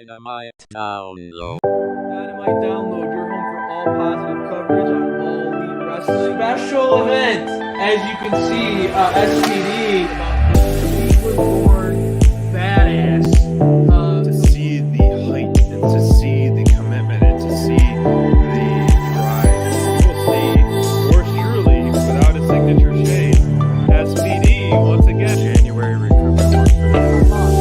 Dynamite Download. Dynamite Download, your home for all positive coverage on all elite wrestling. Special event, as you can see, SPD, Cleveland born badass. To see the height and to see the commitment and to see the drive. We'll see, yours truly, without a signature shade, SPD once again. January recruitment work for them.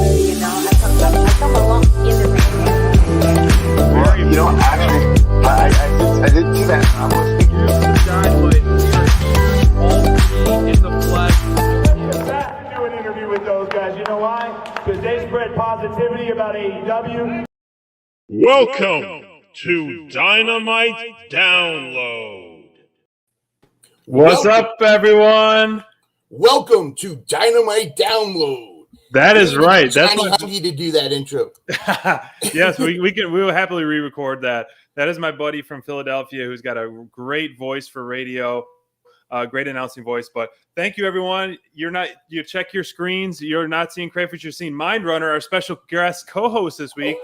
I didn't do that. I was thinking Dynamite, all three in the flesh. Have to do an interview with those guys. You know why? Because they spread positivity about AEW. Welcome to Dynamite Download. What's up, everyone? Welcome to Dynamite Download. That is right. That's Tiny Huggy to do that intro. Yes, we will happily re-record that. That is my buddy from Philadelphia who's got a great voice for radio, great announcing voice. But thank you, everyone. You check your screens. You're not seeing Crayfish. You're seeing MYNDRUNNER, our special guest co-host this week.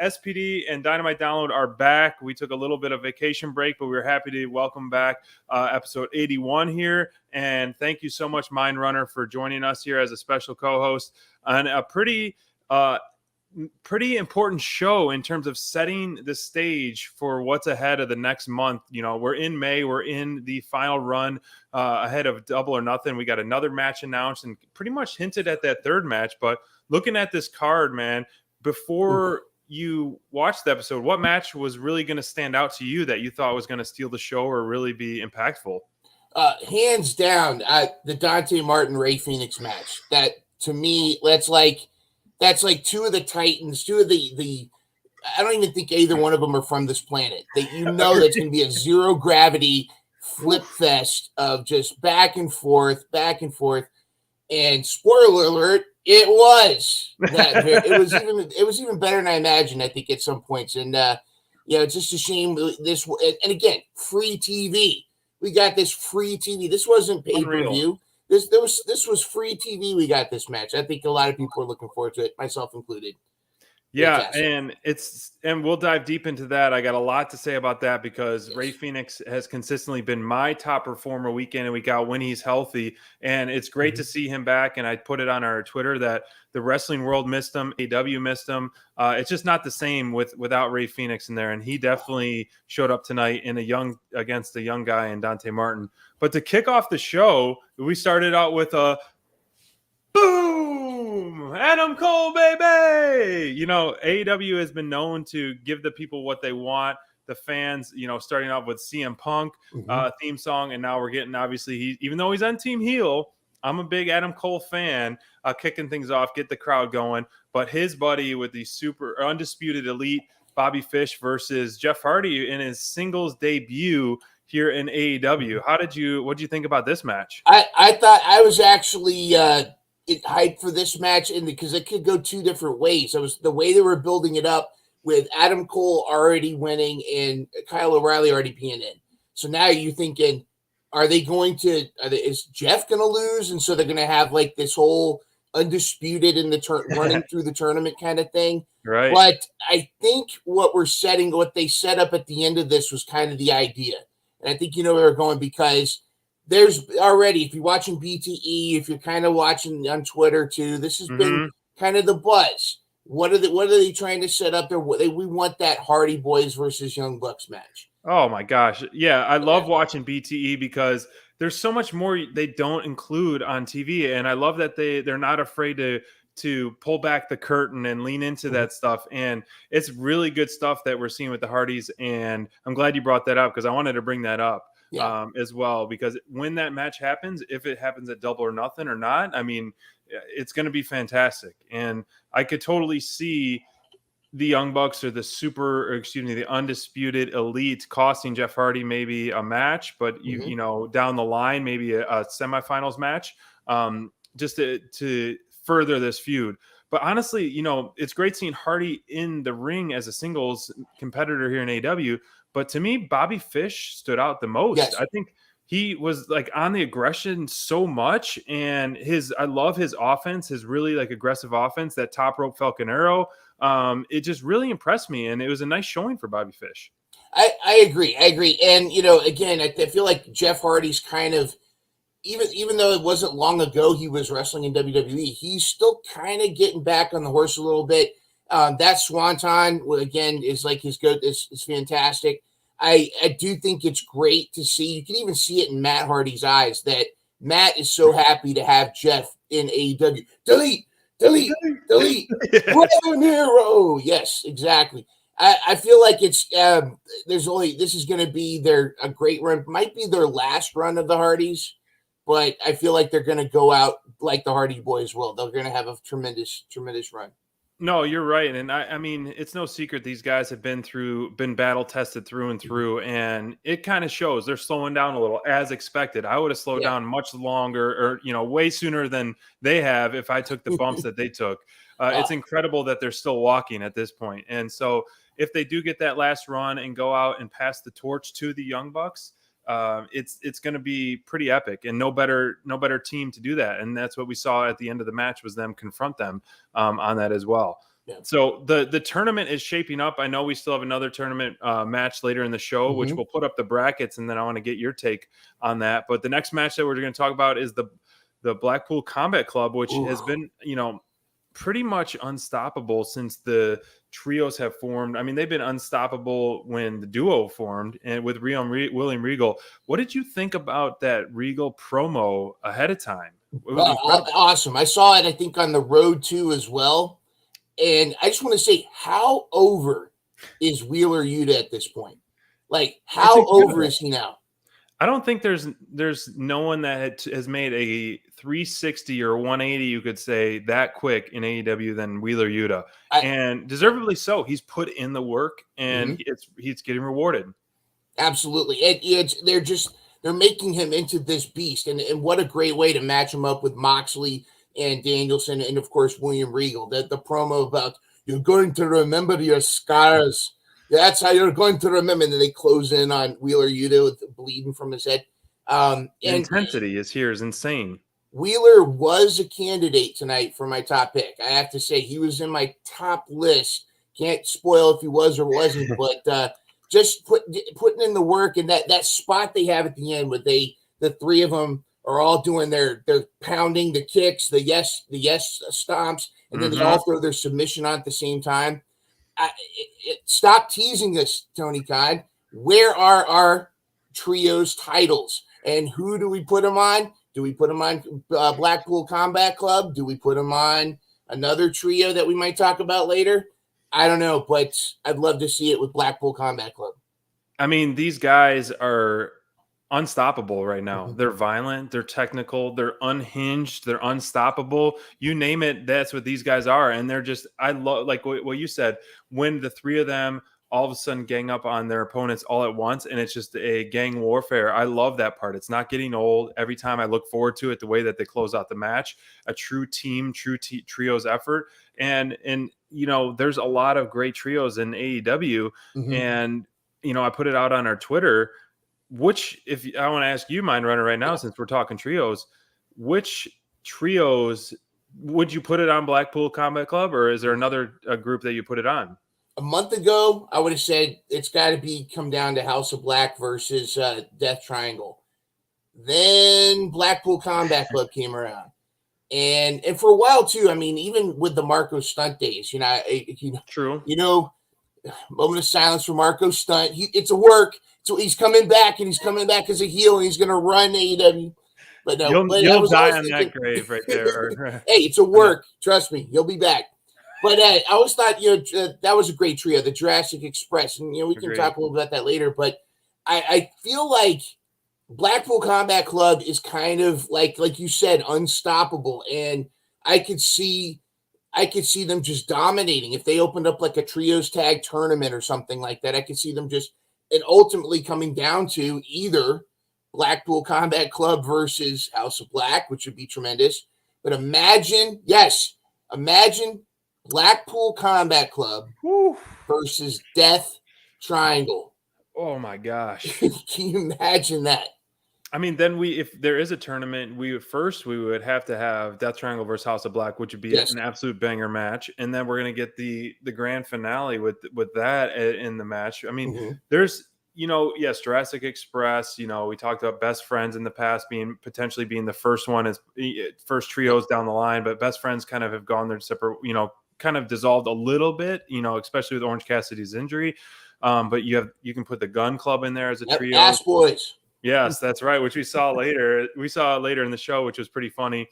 SPD and Dynamite Download are back. We took a little bit of vacation break, but we're happy to welcome back episode 81 here. And thank you so much, MYNDRUNNER, for joining us here as a special co-host on a pretty important show in terms of setting the stage for what's ahead of the next month. You know, we're in May, we're in the final run ahead of Double or Nothing. We got another match announced and pretty much hinted at that third match. But looking at this card, man, before you watched the episode, what match was really going to stand out to you that you thought was going to steal the show or really be impactful? Hands down, the Dante Martin Ray Phoenix match. That to me, that's like two of the Titans, two of the. I don't even think either one of them are from this planet. That that's going to be a zero gravity flip fest of just back and forth. And spoiler alert, it was. It was even better than I imagined. I think at some points, and it's just a shame. This and again, free TV. We got this free TV. This wasn't pay per view. This was free TV. We got this match. I think a lot of people are looking forward to it, myself included. Yeah, and we'll dive deep into that. I got a lot to say about that because Ray Phoenix has consistently been my top performer week in and week out when he's healthy. And it's great to see him back. And I put it on our Twitter that the wrestling world missed him, AEW missed him. It's just not the same without Ray Phoenix in there. And he definitely showed up tonight against a young guy in Dante Martin. But to kick off the show, we started out with a boom, Adam Cole, baby. You know, AEW has been known to give the people what they want. The fans, starting off with CM Punk theme song, and now we're getting, obviously, even though he's on Team Heel, I'm a big Adam Cole fan, kicking things off, get the crowd going. But his buddy with the super undisputed elite Bobby Fish versus Jeff Hardy in his singles debut here in AEW. What did you think about this match? I thought I was actually hyped for this match, and because it could go two different ways. It was the way they were building it up with Adam Cole already winning and Kyle O'Reilly already being in. So now you're thinking, is Jeff going to lose? And so they're going to have like this whole undisputed in the running through the tournament kind of thing. Right. But I think what they set up at the end of this was kind of the idea. And I think where we're going, because there's already, if you're watching BTE, if you're kind of watching on Twitter too, this has been kind of the buzz. What are they trying to set up there? We want that Hardy Boys versus Young Bucks match. Oh my gosh. Yeah. I love watching BTE because there's so much more they don't include on TV. And I love that they're not afraid to pull back the curtain and lean into that stuff. And it's really good stuff that we're seeing with the Hardys. And I'm glad you brought that up because I wanted to bring that up as well, because when that match happens, if it happens at Double or Nothing or not, I mean, it's going to be fantastic. And I could totally see the Young Bucks or the undisputed elite costing Jeff Hardy maybe a match, but you know, down the line, maybe a semifinals match, just to further this feud. But honestly, it's great seeing Hardy in the ring as a singles competitor here in AEW. But to me, Bobby Fish stood out the most. Yes. I think he was like on the aggression so much, and I love his offense, his really like aggressive offense, that top rope Falcon Arrow. It just really impressed me, and it was a nice showing for Bobby Fish. I agree. And, again, I feel like Jeff Hardy's kind of, even though it wasn't long ago he was wrestling in WWE, he's still kind of getting back on the horse a little bit. That Swanton, again, is like his good. Is fantastic. I do think it's great to see. You can even see it in Matt Hardy's eyes that Matt is so happy to have Jeff in AEW. Delete. Brother Nero. Yes, exactly. I feel like it's this is going to be a great run. Might be their last run of the Hardys, but I feel like they're going to go out like the Hardy Boys will. They're going to have a tremendous run. No, you're right. And I mean, it's no secret these guys have been battle tested through and through, and it kind of shows. They're slowing down a little as expected. I would have slowed down much longer or, way sooner than they have if I took the bumps that they took. It's incredible that they're still walking at this point. And so if they do get that last run and go out and pass the torch to the Young Bucks, it's going to be pretty epic, and no better team to do that. And that's what we saw at the end of the match, was them confront them on that as well. Yeah. So the tournament is shaping up. I know we still have another tournament match later in the show, which we'll put up the brackets, and then I want to get your take on that. But the next match that we're going to talk about is the Blackpool Combat Club, which has been, pretty much unstoppable since the trios have formed. I mean, they've been unstoppable when the duo formed, and with William Regal. What did you think about that Regal promo ahead of time? Awesome. I saw it, I think, on the road too as well. And I just want to say, how over is Wheeler Yuta at this point? Like, how over is he now? I don't think there's no one that has made a 360 or 180, you could say, that quick in AEW than Wheeler Yuta, and deservedly so. He's put in the work, and he's getting rewarded. Absolutely, they're making him into this beast, and what a great way to match him up with Moxley and Danielson, and of course William Regal. The promo about you're going to remember your scars. That's how you're going to remember. And then they close in on Wheeler Yuta with bleeding from his head. The intensity is insane. Wheeler was a candidate tonight for my top pick. I have to say he was in my top list. Can't spoil if he was or wasn't, but just putting in the work, and that spot they have at the end where the three of them are all doing their pounding, the kicks, the yes stomps, and then they all throw their submission on at the same time. Stop teasing us, Tony Khan. Where are our trios titles, and who do we put them on? Do we put them on Blackpool Combat Club? Do we put them on another trio that we might talk about later? I don't know, but I'd love to see it with Blackpool Combat Club. I mean, these guys are unstoppable right now. They're violent, they're technical, they're unhinged, they're unstoppable. You name it, that's what these guys are. And they're just, I love, like what you said, when the three of them all of a sudden gang up on their opponents all at once, and it's just a gang warfare. I love that part. It's not getting old. Every time I look forward to it, the way that they close out the match, a true team, trios effort. And there's a lot of great trios in AEW. And, I put it out on our Twitter. If I want to ask you, Mind Runner, right now, since we're talking trios, which trios would you put it on Blackpool Combat Club, or is there another group that you put it on? A month ago, I would have said it's got to come down to House of Black versus Death Triangle. Then Blackpool Combat Club came around, and for a while too. I mean, even with the Marco Stunt days, true. Moment of silence for Marco Stunt. It's a work. So he's coming back, and he's coming back as a heel, and he's going to run AEW. But no, you'll die on that grave right there. Hey, it's a work. Trust me, he'll be back. But I always thought, that was a great trio, the Jurassic Express, and we can talk a little about that later. But I feel like Blackpool Combat Club is kind of like you said, unstoppable, and I could see them just dominating if they opened up like a trios tag tournament or something like that. I could see them and ultimately coming down to either Blackpool Combat Club versus House of Black, which would be tremendous. But imagine Blackpool Combat Club versus Death Triangle. Oh my gosh. Can you imagine that? I mean, then if there is a tournament, we would have to have Death Triangle versus House of Black, which would be Yes. an absolute banger match, and then we're gonna get the grand finale with that in the match. I mean, there's yes, Jurassic Express. We talked about Best Friends in the past potentially being the first one as first trios down the line, but Best Friends kind of have gone their separate, kind of dissolved a little bit, especially with Orange Cassidy's injury. But you can put the Gun Club in there as a trio. Ass Boys. Yes, that's right. Which we saw later. We saw later in the show, which was pretty funny.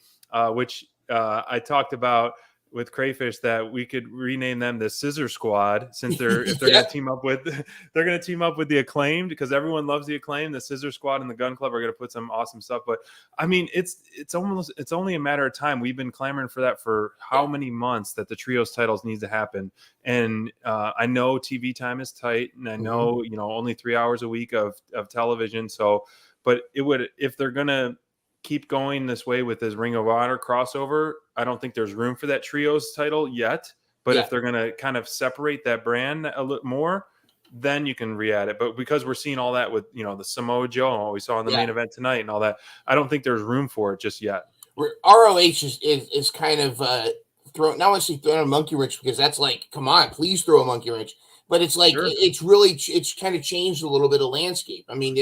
Which I talked about with Crayfish that we could rename them the Scissor Squad, since they're going to team up with the Acclaimed, because everyone loves the Acclaimed. The Scissor Squad and the Gun Club are going to put some awesome stuff. But I mean, it's only a matter of time. We've been clamoring for that for how many months, that the trios titles needs to happen. And I know TV time is tight, and I know only 3 hours a week of television. So, but it would, if they're gonna keep going this way with this Ring of Honor crossover, I don't think there's room for that trios title yet. But if they're gonna kind of separate that brand a little more, then you can re-add it. But because we're seeing all that with the Samoa Joe and what we saw in the main event tonight and all that, I don't think there's room for it just yet. ROH is kind of not honestly throwing a monkey wrench, because that's like, come on, please throw a monkey wrench. But it's like, it's kind of changed a little bit of landscape. I mean,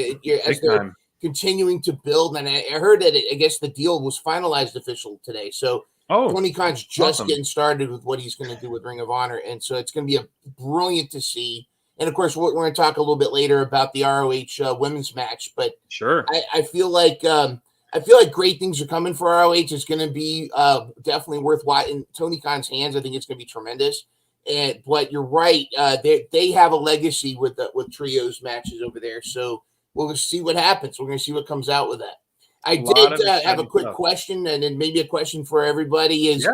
as they're continuing to build, and I heard that I guess the deal was finalized official today. So Tony Khan's just getting started with what he's going to do with Ring of Honor, and so it's going to be brilliant to see. And of course, we're going to talk a little bit later about the ROH women's match. But I feel like great things are coming for ROH. It's going to be definitely worth watching. Tony Khan's hands, I think it's going to be tremendous. But you're right, they have a legacy with trios matches over there. So we'll see what happens. We're going to see what comes out with that. I did have a quick question, and then maybe a question for everybody is: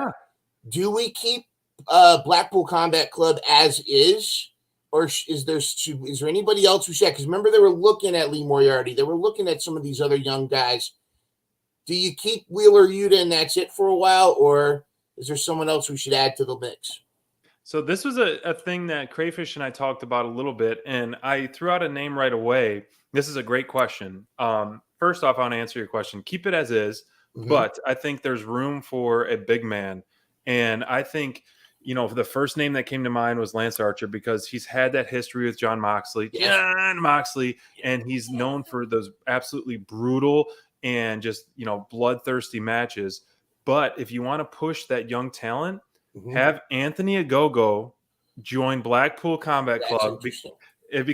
do we keep Blackpool Combat Club as is, or is there anybody else we should? Because remember, they were looking at Lee Moriarty. They were looking at some of these other young guys. Do you keep Wheeler Yuta and that's it for a while, or is there someone else we should add to the mix? So this was a thing that Crayfish and I talked about a little bit, and I threw out a name right away. This is a great question. First off, I want to answer your question. Keep it as is, but I think there's room for a big man. And I think, the first name that came to mind was Lance Archer, because he's had that history with Jon Moxley. And he's known for those absolutely brutal and just, bloodthirsty matches. But if you want to push that young talent, have Anthony Ogogo join Blackpool Combat Club,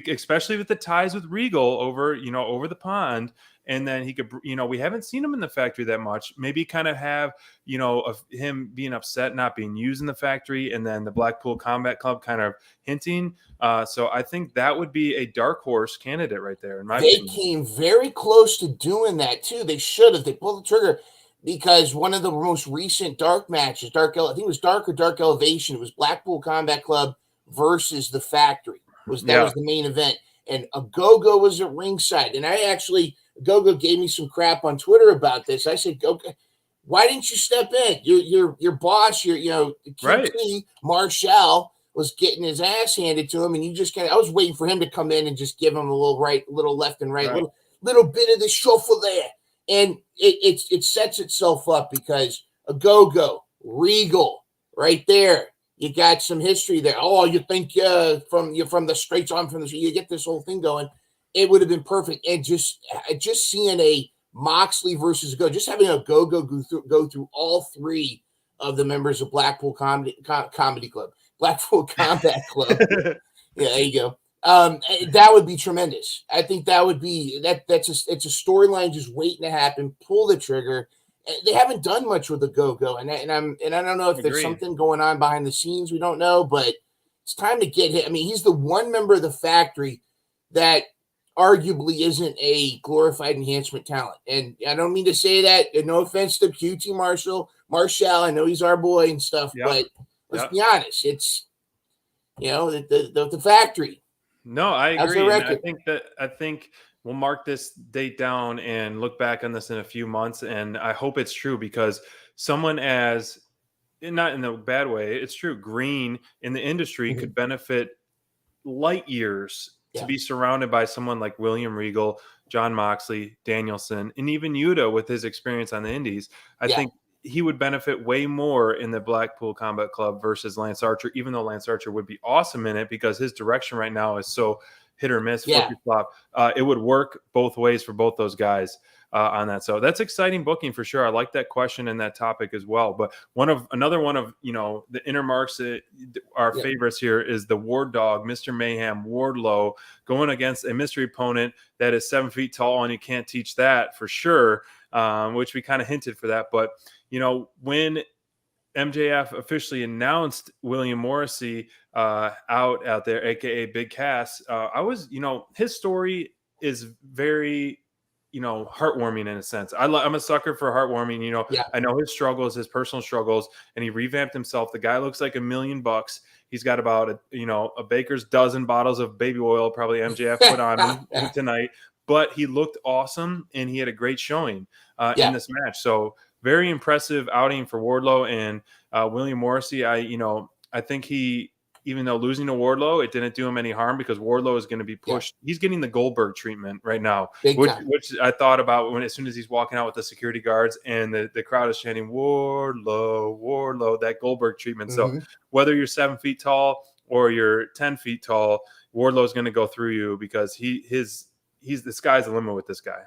especially with the ties with Regal over the pond. And then he could, we haven't seen him in the factory that much. Maybe kind of have, of him being upset not being used in the factory, and then the Blackpool Combat Club kind of hinting. So I think that would be a dark horse candidate right there. In my opinion. Came very close to doing that too. They should have. They pulled the trigger, because one of the most recent dark matches, I think it was Dark or Dark Elevation, it was Blackpool Combat Club versus the Factory. Was the main event, and Ogogo was at ringside. And Ogogo gave me some crap on Twitter about this. I said, "Okay, why didn't you step in? Your boss, QT Marshall was getting his ass handed to him, and you just I was waiting for him to come in and just give him a little left and right, little bit of the shuffle there." And it sets itself up, because Ogogo, Regal, right there. You got some history there. Oh, you think from the straights on from the, you get this whole thing going. It would have been perfect. And just seeing a Moxley versus just having Ogogo go through all three of the members of Blackpool Comedy Club, Blackpool Combat Club. Yeah, there you go. That would be tremendous. I think that would be it's a storyline just waiting to happen. Pull the trigger. They haven't done much with the Go-Go, and I don't know if there's something going on behind the scenes. We don't know, but it's time to get him. I mean, he's the one member of the Factory that arguably isn't a glorified enhancement talent. And I don't mean to say that, and no offense to QT Marshall. I know he's our boy and stuff, but let's be honest. It's the Factory. No, I agree. I think we'll mark this date down and look back on this in a few months. And I hope it's true, because someone as, not in a bad way, it's true, green in the industry could benefit light years to be surrounded by someone like William Regal, John Moxley, Danielson, and even Yuta with his experience on the Indies, I think he would benefit way more in the Blackpool Combat Club versus Lance Archer, even though Lance Archer would be awesome in it because his direction right now is so hit or miss, flippy flop. It would work both ways for both those guys on that. So that's exciting booking for sure. I like that question and that topic as well. But another one of the inner marks, our favorites here is the War Dog, Mr. Mayhem, Wardlow, going against a mystery opponent that is 7 feet tall, and you can't teach that for sure. Which we kind of hinted for that. But when MJF officially announced William Morrissey out there, aka Big Cass, I was, his story is very, heartwarming in a sense. I'm a sucker for heartwarming. I know his struggles, his personal struggles, and he revamped himself. The guy looks like $1 million. He's got about a baker's dozen bottles of baby oil, probably MJF put on him tonight. But he looked awesome, and he had a great showing in this match. So very impressive outing for Wardlow and William Morrissey. I think he, even though losing to Wardlow, it didn't do him any harm because Wardlow is going to be pushed. He's getting the Goldberg treatment right now, which I thought about as soon as he's walking out with the security guards and the crowd is chanting Wardlow, Wardlow, that Goldberg treatment. So whether you're 7 feet tall or you're 10 feet tall, Wardlow is going to go through you because the sky's the limit with this guy.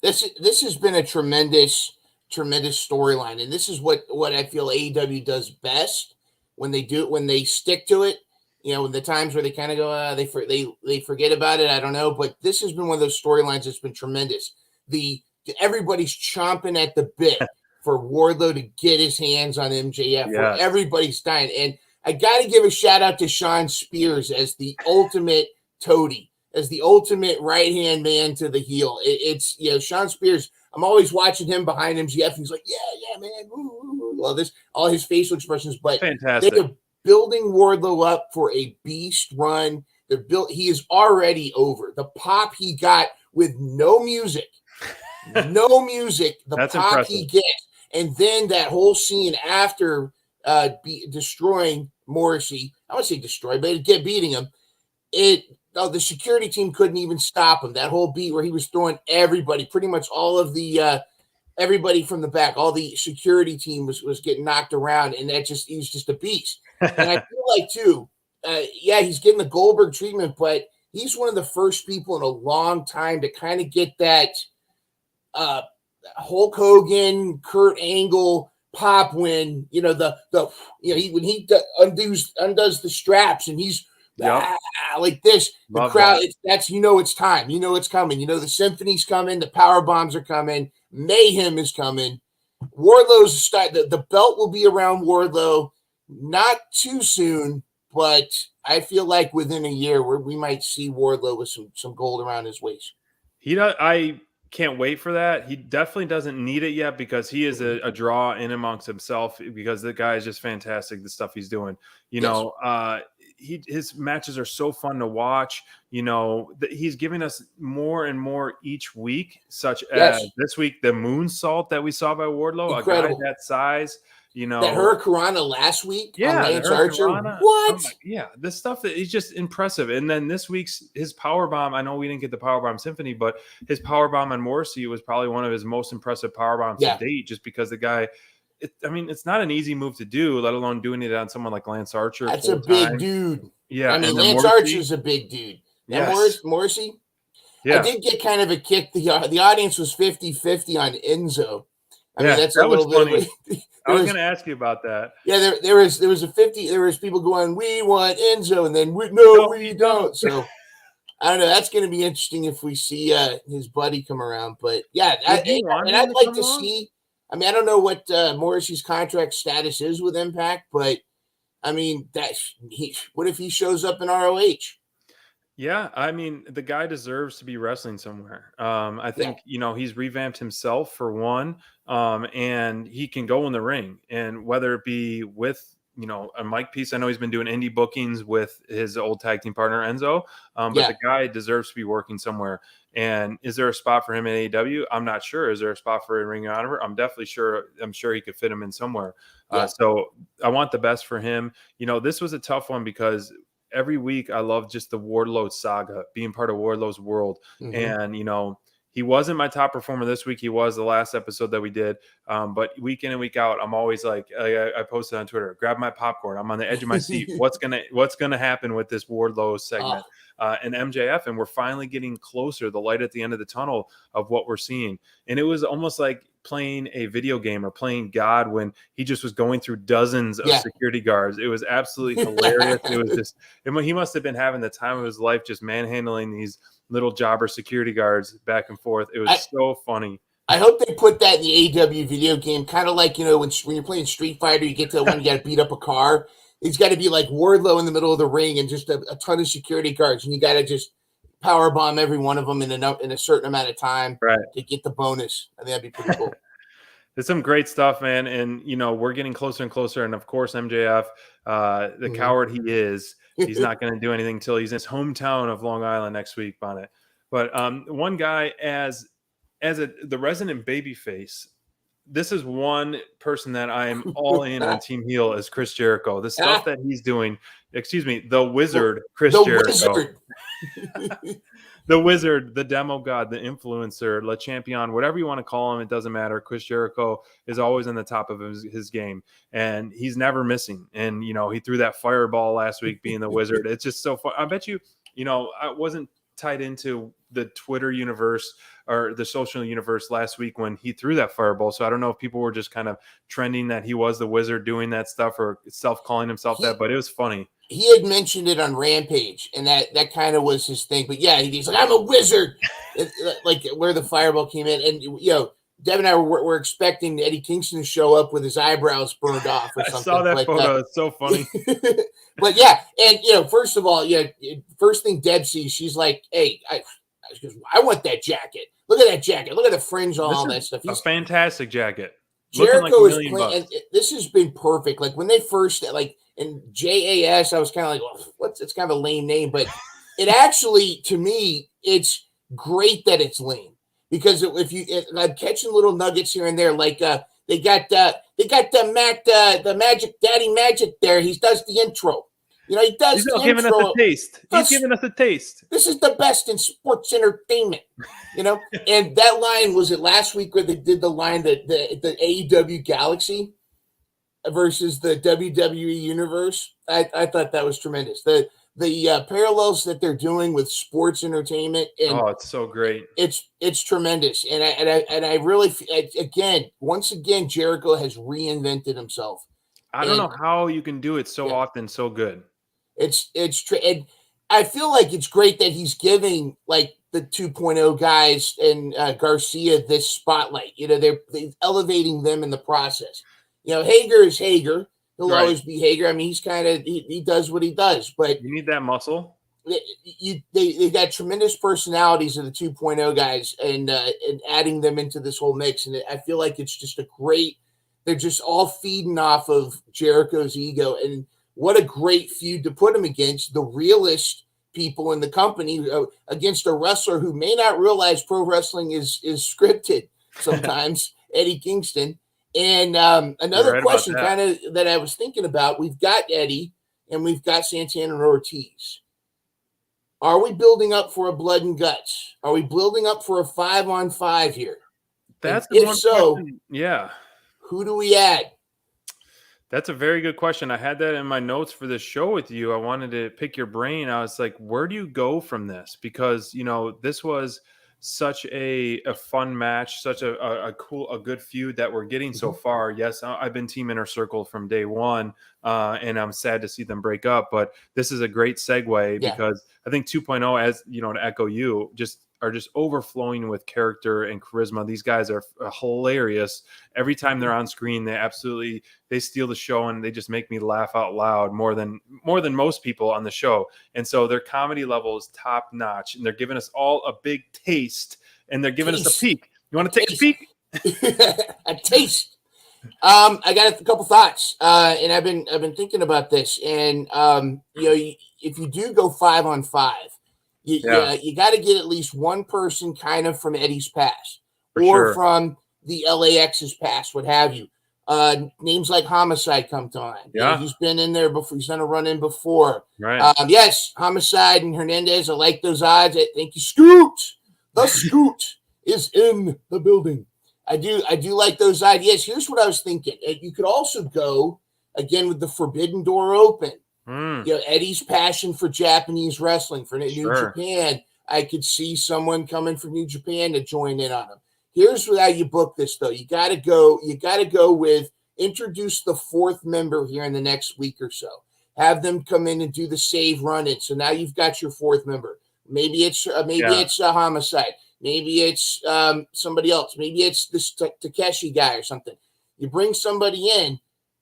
This has been a tremendous storyline, and this is what I feel AEW does best when they stick to it. In the times where they kind of go, they forget about it. I don't know, but this has been one of those storylines that's been tremendous. Everybody's chomping at the bit for Wardlow to get his hands on MJF. Where everybody's dying, and I got to give a shout out to Sean Spears as the ultimate toady, as the ultimate right-hand man to the heel. It's Sean Spears. I'm always watching him behind MJF. He's like, yeah, man. Ooh, all his facial expressions. But fantastic. They're building Wardlow up for a beast run. He is already over. The pop he got with no music, the That's pop impressive. he gets. And then that whole scene after destroying Morrissey, I would say destroy, but beating him, the security team couldn't even stop him. That whole beat where he was throwing everybody, pretty much all of the everybody from the back, all the security team was getting knocked around, and he was just a beast. And I feel like too, he's getting the Goldberg treatment, but he's one of the first people in a long time to kind of get that Hulk Hogan, Kurt Angle pop when when he undoes the straps and he's like this. The crowd, it's time. It's coming. The symphony's coming. The power bombs are coming. Mayhem is coming. Wardlow's start. The belt will be around Wardlow not too soon, but I feel like within a year we might see Wardlow with some gold around his waist. I can't wait for that. He definitely doesn't need it yet because he is a draw in amongst himself because the guy is just fantastic. The stuff he's doing, his matches are so fun to watch. He's giving us more and more each week, such as this week, the moonsault that we saw by Wardlow, incredible. A guy that size, that Hurricanrana last week on Lance Archer. What? This stuff that is just impressive. And then this week's his powerbomb, I know we didn't get the powerbomb symphony, but his powerbomb on Morrissey was probably one of his most impressive powerbombs to date, just because the guy, it's not an easy move to do, let alone doing it on someone like Lance Archer. That's a big dude. Yeah. Lance Archer's a big dude. Yes. Morrissey? Yeah. I did get kind of a kick. The audience was 50-50 on Enzo. That's a little bit funny. I was going to ask you about that. Yeah, there was a 50. There was people going, "We want Enzo," and then we don't. So I don't know. That's going to be interesting if we see his buddy come around. But I'd like to see. I don't know what Morrissey's contract status is with Impact, but what if he shows up in ROH? Yeah, the guy deserves to be wrestling somewhere. I think, he's revamped himself for one, and he can go in the ring. And whether it be with, a mic piece, I know he's been doing indie bookings with his old tag team partner, Enzo, but the guy deserves to be working somewhere. And is there a spot for him in AEW? I'm not sure. Is there a spot for a Ring of Honor? I'm sure he could fit him in somewhere. So I want the best for him. This was a tough one because every week I love just the Wardlow saga, being part of Wardlow's world. Mhm. And, you know, he wasn't my top performer this week. He was the last episode that we did. But week in and week out, I'm always like, I posted on Twitter, grab my popcorn. I'm on the edge of my seat. What's gonna happen with this Wardlow segment and MJF? And we're finally getting closer, the light at the end of the tunnel of what we're seeing. And it was almost like playing a video game or playing God when he just was going through dozens of security guards. It was absolutely hilarious. It was just, he must have been having the time of his life just manhandling these little jobber security guards back and forth. It was so funny. I hope they put that in the AEW video game, kind of like, you know, when you're playing Street Fighter, you get to the one you got to beat up a car. It's got to be like Wardlow in the middle of the ring and just a ton of security guards, and you got to just power bomb every one of them in a certain amount of time to get the bonus. I think that'd be pretty cool. There's some great stuff, man. And, you know, we're getting closer and closer. And of course, MJF, the coward he is, he's not going to do anything until he's in his hometown of Long Island next week, Bonnet. But one guy as the resident babyface, this is one person that I'm all in on Team Heel is Chris Jericho. The stuff that he's doing, the wizard, Chris Jericho. The wizard, the demo god, the influencer, Le Champion, whatever you want to call him, it doesn't matter. Chris Jericho is always on the top of his game, and he's never missing. And, you know, he threw that fireball last week being the wizard. It's just so fun. I bet you, you know, I wasn't tied into the Twitter universe or the social universe last week when he threw that fireball. So I don't know if people were just kind of trending that he was the wizard doing that stuff or self-calling himself that, but it was funny. He had mentioned it on Rampage, and that kind of was his thing. But yeah, he's like, I'm a wizard, like where the fireball came in. And, you know, Deb and I were expecting Eddie Kingston to show up with his eyebrows burned off or something. I saw that photo. It's so funny. But yeah, and, you know, first of all, first thing Deb sees, she's like, hey, I want that jacket. Look at that jacket. Look at the fringe on all that stuff. He's a fantastic jacket. Jericho is playing, and this has been perfect. Like when they first, like, in JAS, I was kind of like, well, it's kind of a lame name, but it actually, to me, it's great that it's lame because I'm catching little nuggets here and there. Like they got the Magic Daddy Magic there. He does the intro. You know, he does. He's giving us a taste. He's giving us a taste. This is the best in sports entertainment, you know. And that line was it last week where they did the line that the AEW Galaxy versus the WWE Universe. I thought that was tremendous. The parallels that they're doing with sports entertainment, and it's so great. It's tremendous. And I really once again Jericho has reinvented himself. I don't know how you can do it so often so good. And I feel like it's great that he's giving like the 2.0 guys and Garcia this spotlight. You know, they're elevating them in the process. You know, Hager is Hager. He'll always be Hager. I mean, he's kind of he does what he does, but you need that muscle. They got tremendous personalities of the 2.0 guys, and adding them into this whole mix. And I feel like it's just a great. They're just all feeding off of Jericho's ego, and what a great feud to put him against the realest people in the company, against a wrestler who may not realize pro wrestling is scripted sometimes, Eddie Kingston. And another question kind of that I was thinking about, we've got Eddie and we've got Santana and Ortiz. Are we building up for a blood and guts? Are we building up for a 5-on-5 here? That's if so, question. Yeah. Who do we add? That's a very good question. I had that in my notes for this show with you. I wanted to pick your brain. I was like, where do you go from this? Because, you know, this was such a fun match, such a good feud that we're getting so far. Yes, I've been Team Inner Circle from day one, and I'm sad to see them break up. But this is a great segue because I think 2.0, as you know, to echo you, are just overflowing with character and charisma. These guys are hilarious. Every time they're on screen, they steal the show, and they just make me laugh out loud more than most people on the show. And so their comedy level is top notch, and they're giving us all a big taste, and they're giving us a peek. You want to take a peek? A taste. I got a couple thoughts, and I've been thinking about this, and you know, if you do go 5-on-5, you got to get at least one person kind of from Eddie's past or from the LAX's past, what have you. Names like Homicide come to mind. Yeah. He's been in there before. He's done a run-in before. Right. Yes, Homicide and Hernandez. I like those odds. Thank you, Scoot. The Scoot is in the building. I do like those odds. Yes, here's what I was thinking. You could also go, again, with the Forbidden Door open. Eddie's passion for Japanese wrestling, for New Japan. I could see someone coming from New Japan to join in on him. Here's how you book this, though. You got to go with introduce the fourth member here in the next week or so. Have them come in and do the save run-in. So now you've got your fourth member. Maybe it's a Homicide. Maybe it's somebody else. Maybe it's this Takeshi guy or something. You bring somebody in,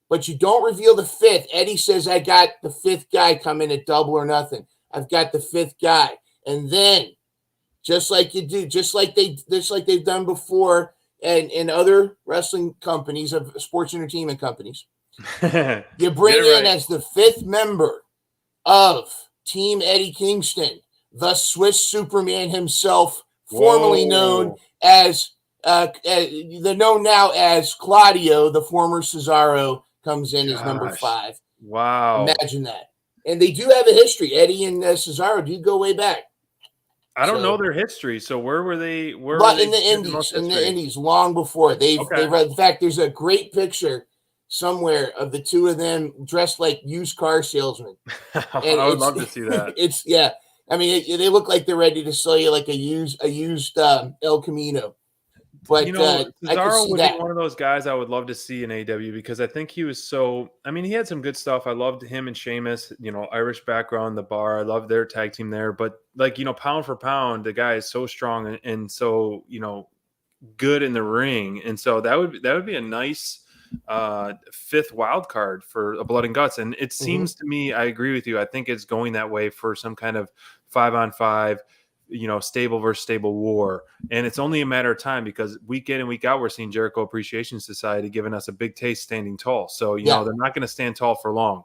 but you don't reveal the fifth. Eddie says, I got the fifth guy coming at Double or Nothing. I've got the fifth guy. And then, just like they've done before and in other wrestling companies, of sports entertainment companies, you bring in as the fifth member of Team Eddie Kingston, the Swiss Superman himself, formerly known as now as Claudio, the former Cesaro, comes in as number 5. Wow. Imagine that. And they do have a history. Eddie and Cesaro do go way back. I don't know their history. So where were they? In the Indies, long before they've. In fact, there's a great picture somewhere of the two of them dressed like used car salesmen. I would love to see that. I mean, they look like they're ready to sell you like a used El Camino. But Cesaro would be one of those guys I would love to see in AEW because I think he was so. I mean, he had some good stuff. I loved him and Sheamus. Irish background, the Bar. I loved their tag team there. But pound for pound, the guy is so strong and so good in the ring. And so that would be a nice fifth wild card for a Blood and Guts. And it seems to me, I agree with you. I think it's going that way for some kind of 5-on-5. Stable versus stable war. And it's only a matter of time because week in and week out, we're seeing Jericho Appreciation Society giving us a big taste standing tall. So, they're not going to stand tall for long.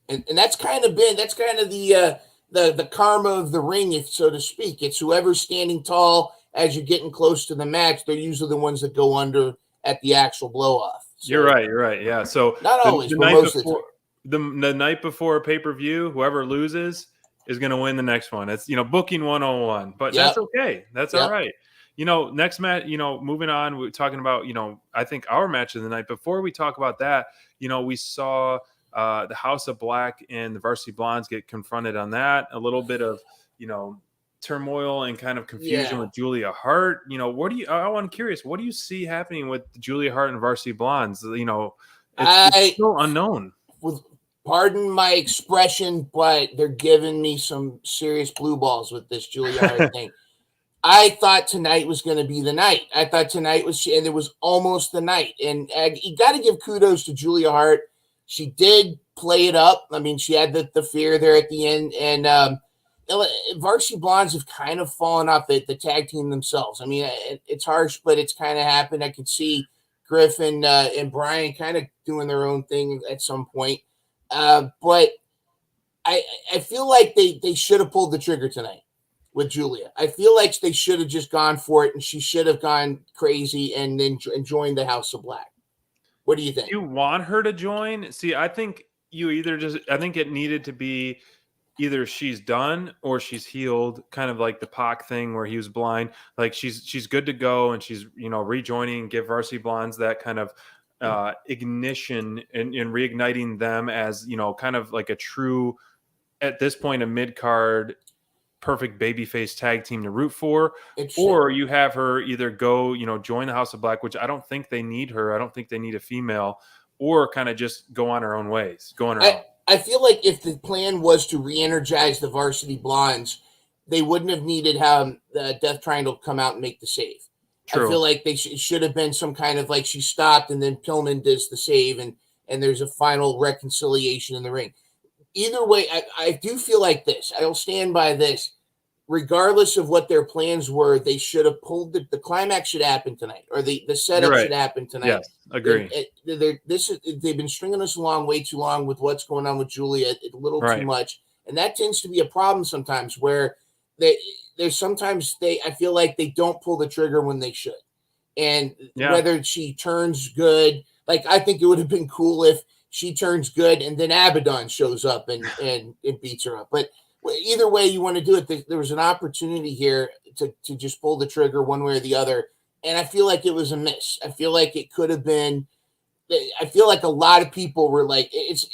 And that's kind of the karma of the ring, if so to speak. It's whoever's standing tall as you're getting close to the match. They're usually the ones that go under at the actual blow off. So, you're right. Yeah. So not always, but most of the time. The night before a pay-per-view, whoever loses is going to win the next one. It's, booking 101, but that's okay. That's all right. Next match, moving on, we're talking about, I think our match of the night. Before we talk about that, we saw the House of Black and the Varsity Blondes get confronted on that. A little bit of, turmoil and kind of confusion with Julia Hart. I'm curious, what do you see happening with Julia Hart and Varsity Blondes? It's still unknown. Pardon my expression, but they're giving me some serious blue balls with this Julia Hart thing. I thought tonight was going to be the night. I thought tonight was, and it was almost the night. And you got to give kudos to Julia Hart. She did play it up. I mean, she had the fear there at the end. And Varsity Blondes have kind of fallen off the tag team themselves. I mean, it's harsh, but it's kind of happened. I could see Griffin and Brian kind of doing their own thing at some point. But I feel like they should have pulled the trigger tonight with Julia. I feel like they should have just gone for it, and she should have gone crazy and then joined the House of Black. What do you think? You want her to join? See, I think I think it needed to be either she's done or she's healed, kind of like the Pac thing where he was blind. Like she's good to go and she's, rejoining, give Varsity Blondes that kind of ignition and reigniting them as kind of like a true, at this point, a mid-card perfect babyface tag team to root for. Or you have her either go join the House of Black, which I don't think they need her. I don't think they need a female, or kind of just go on her own ways, go on her own. I feel like if the plan was to re-energize the Varsity Blondes, they wouldn't have needed the Death Triangle come out and make the save. True. I feel like they should have been some kind of like she stopped and then Pillman does the save and there's a final reconciliation in the ring. Either way, I do feel like this. I'll stand by this. Regardless of what their plans were, they should have pulled the climax should happen tonight, or the setup should happen tonight. Yes, agree. They've been stringing us along way too long with what's going on with Julia, a little too much, and that tends to be a problem sometimes. Where I feel like they don't pull the trigger when they should, and whether she turns good, Like, I think it would have been cool if she turns good and then Abaddon shows up and beats her up. But either way you want to do it, there was an opportunity here to just pull the trigger one way or the other. And I feel like it was a miss. I feel like it could have been. I feel like a lot of people were like, it's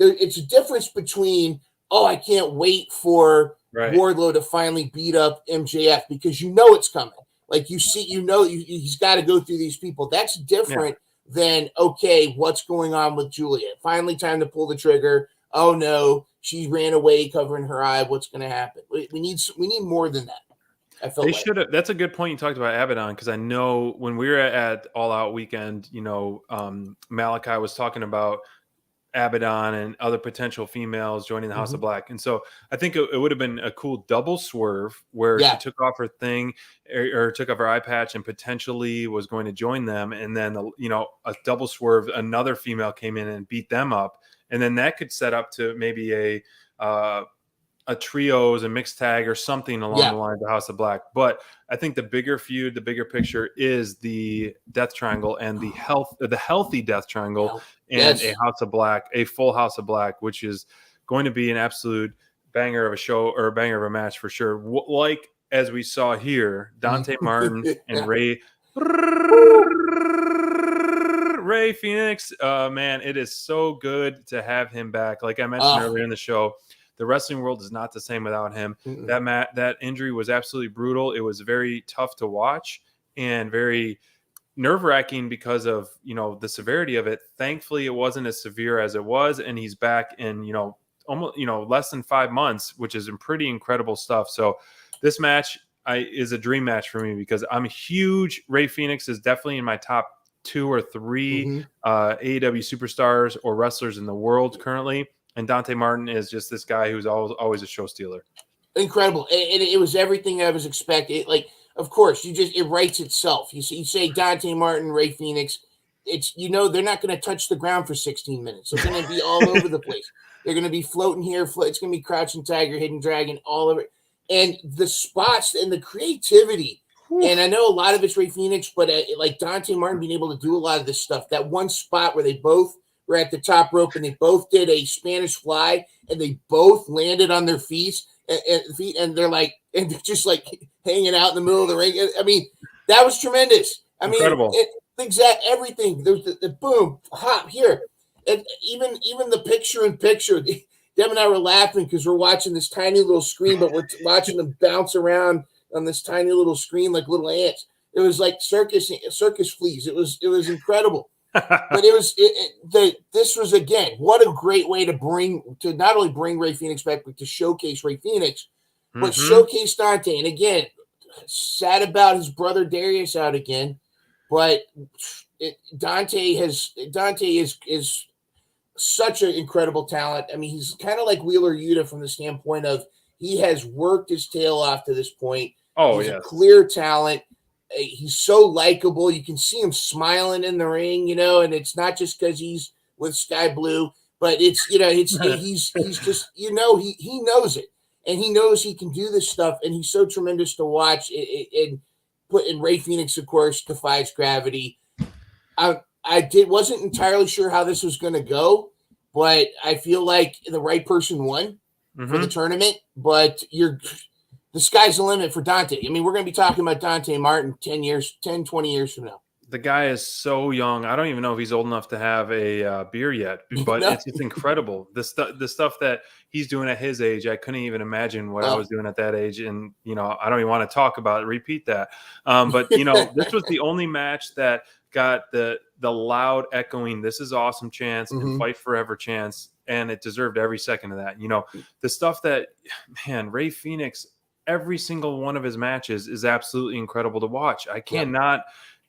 a difference between, oh, I can't wait for Wardlow to finally beat up MJF because you know it's coming. Like you see, he's got to go through these people. That's different than, okay, what's going on with Julia? Finally time to pull the trigger. Oh no, she ran away covering her eye. What's going to happen? We need more than that. I felt they should have. That's a good point you talked about Abaddon, because I know when we were at All Out Weekend, Malachi was talking about Abaddon and other potential females joining the House of Black. And so I think it would have been a cool double swerve where she took off her thing or took off her eye patch and potentially was going to join them. And then, a double swerve, another female came in and beat them up. And then that could set up to maybe a trios, a mixed tag or something along the lines of House of Black. But I think the bigger feud, the bigger picture is the Death Triangle and the healthy Death Triangle and a House of Black, a full House of Black, which is going to be an absolute banger of a show or a banger of a match for sure. Like as we saw here, Dante Martin and Ray Phoenix. Man, it is so good to have him back. Like I mentioned earlier in the show, the wrestling world is not the same without him. That injury was absolutely brutal. It was very tough to watch and very nerve-wracking because of, the severity of it. Thankfully, it wasn't as severe as it was, and he's back in, almost, less than 5 months, which is pretty incredible stuff. So this match is a dream match for me because I'm a huge. Ray Phoenix is definitely in my top 2 or 3 AEW superstars or wrestlers in the world currently. And Dante Martin is just this guy who's always a show stealer. Incredible. And it was everything I was expecting. Like, of course, it writes itself. You say Dante Martin, Ray Phoenix. It's, they're not going to touch the ground for 16 minutes. They're going to be all over the place. They're going to be floating here. It's going to be Crouching Tiger, Hidden Dragon, all over. And the spots and the creativity. And I know a lot of it's Ray Phoenix, but like Dante Martin being able to do a lot of this stuff. That one spot where they both were at the top rope and they both did a Spanish fly and they both landed on their feet and they're like, and they're just like hanging out in the middle of the ring. I mean, that was tremendous. I Incredible. mean, everything. There's the boom, hop here. And even the picture-in-picture, Deb and I were laughing because we're watching this tiny little screen, but we're watching them bounce around on this tiny little screen like little ants. It was like circus fleas. It was incredible. But this was, again, what a great way to not only bring Ray Phoenix back, but to showcase Ray Phoenix, but showcase Dante. And again, sad about his brother Darius out again, but Dante is such an incredible talent. I mean, he's kind of like Wheeler Yuta from the standpoint of he has worked his tail off to this point. He's a clear talent. He's so likable. You can see him smiling in the ring, and it's not just because he's with Sky Blue, but it's, he's just, he knows it, and he knows he can do this stuff, and he's so tremendous to watch. And Ray Phoenix, of course, defies gravity. Wasn't entirely sure how this was going to go, but I feel like the right person won for the tournament. But the sky's the limit for Dante. I mean, we're going to be talking about Dante Martin 10, 20 years from now. The guy is so young. I don't even know if he's old enough to have a beer yet, but it's incredible. The stuff that he's doing at his age, I couldn't even imagine what I was doing at that age. And, I don't even want to talk about it, repeat that. But, this was the only match that got the loud echoing, "This is awesome" chants and "Fight Forever" chants. And it deserved every second of that. The stuff that, man, Ray Phoenix, every single one of his matches is absolutely incredible to watch. I cannot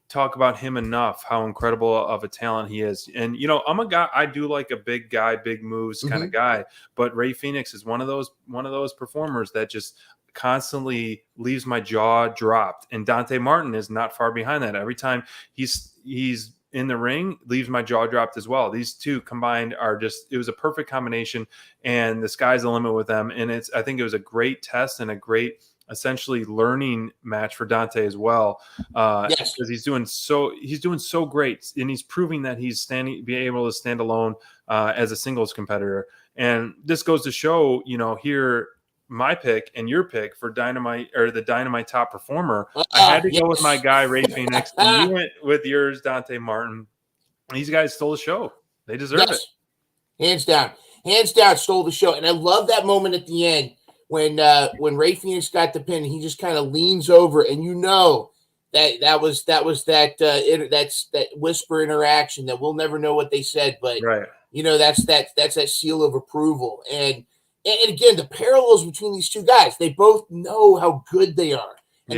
talk about him enough, how incredible of a talent he is. And, I'm a guy, I do like a big guy, big moves kind of guy, but Ray Phoenix is one of those performers that just constantly leaves my jaw dropped. And Dante Martin is not far behind that. Every time he's in the ring, leaves my jaw dropped as well. These two combined it was a perfect combination, and the sky's the limit with them. And I think it was a great test and a great essentially learning match for Dante as well. Yes, because he's doing so great, and he's proving that he's be able to stand alone as a singles competitor. And this goes to show, here, my pick and your pick for Dynamite, or the Dynamite top performer. I had to go with my guy Ray Phoenix, and you went with yours, Dante Martin. These guys stole the show. They deserve it. Hands down, stole the show. And I love that moment at the end when Ray Phoenix got the pin. He just kind of leans over, and that was that whisper interaction that we'll never know what they said, but right. That's that seal of approval. And again, the parallels between these two guys, they both know how good they are. And